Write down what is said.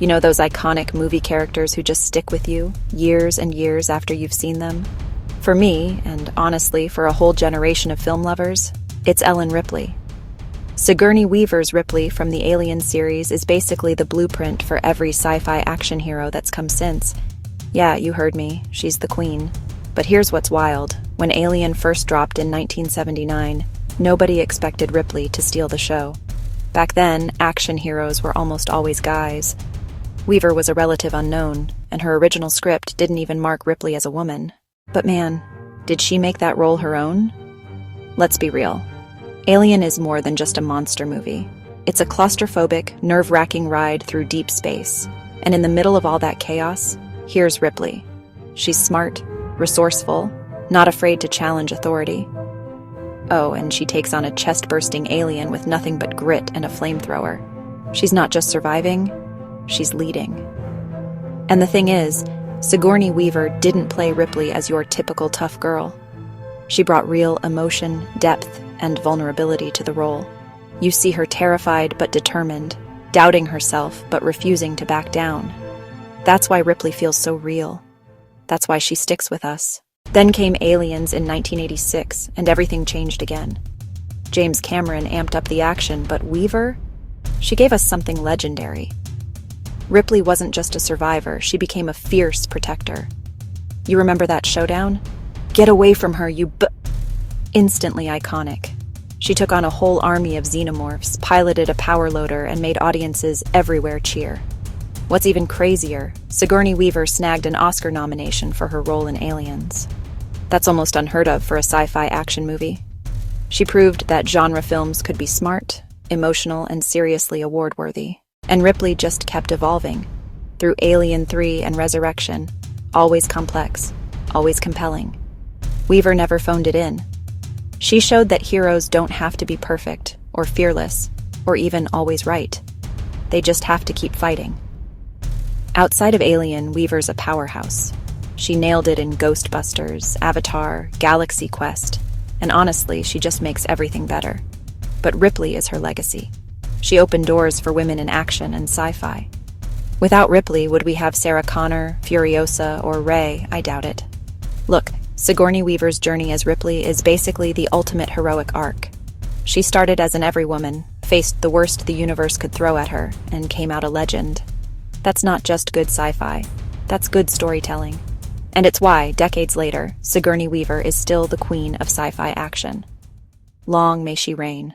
You know those iconic movie characters who just stick with you years and years after you've seen them? For me, and honestly for a whole generation of film lovers, it's Ellen Ripley. Sigourney Weaver's Ripley from the Alien series is basically the blueprint for every sci-fi action hero that's come since. Yeah, you heard me, she's the queen. But here's what's wild. When Alien first dropped in 1979, nobody expected Ripley to steal the show. Back then, action heroes were almost always guys. Weaver was a relative unknown, and her original script didn't even mark Ripley as a woman. But man, did she make that role her own? Let's be real. Alien is more than just a monster movie. It's a claustrophobic, nerve-wracking ride through deep space. And in the middle of all that chaos, here's Ripley. She's smart, resourceful, not afraid to challenge authority. Oh, and she takes on a chest-bursting alien with nothing but grit and a flamethrower. She's not just surviving, she's leading. And the thing is, Sigourney Weaver didn't play Ripley as your typical tough girl. She brought real emotion, depth, and vulnerability to the role. You see her terrified but determined, doubting herself but refusing to back down. That's why Ripley feels so real. That's why she sticks with us. Then came Aliens in 1986, and everything changed again. James Cameron amped up the action, but Weaver? She gave us something legendary. Ripley wasn't just a survivor, she became a fierce protector. You remember that showdown? Get away from her, Instantly iconic. She took on a whole army of xenomorphs, piloted a power loader, and made audiences everywhere cheer. What's even crazier, Sigourney Weaver snagged an Oscar nomination for her role in Aliens. That's almost unheard of for a sci-fi action movie. She proved that genre films could be smart, emotional, and seriously award-worthy. And Ripley just kept evolving. Through Alien 3 and Resurrection, always complex, always compelling. Weaver never phoned it in. She showed that heroes don't have to be perfect, or fearless, or even always right. They just have to keep fighting. Outside of Alien, Weaver's a powerhouse. She nailed it in Ghostbusters, Avatar, Galaxy Quest, and honestly, she just makes everything better. But Ripley is her legacy. She opened doors for women in action and sci-fi. Without Ripley, would we have Sarah Connor, Furiosa, or Rey? I doubt it. Look, Sigourney Weaver's journey as Ripley is basically the ultimate heroic arc. She started as an everywoman, faced the worst the universe could throw at her, and came out a legend. That's not just good sci-fi. That's good storytelling. And it's why, decades later, Sigourney Weaver is still the queen of sci-fi action. Long may she reign.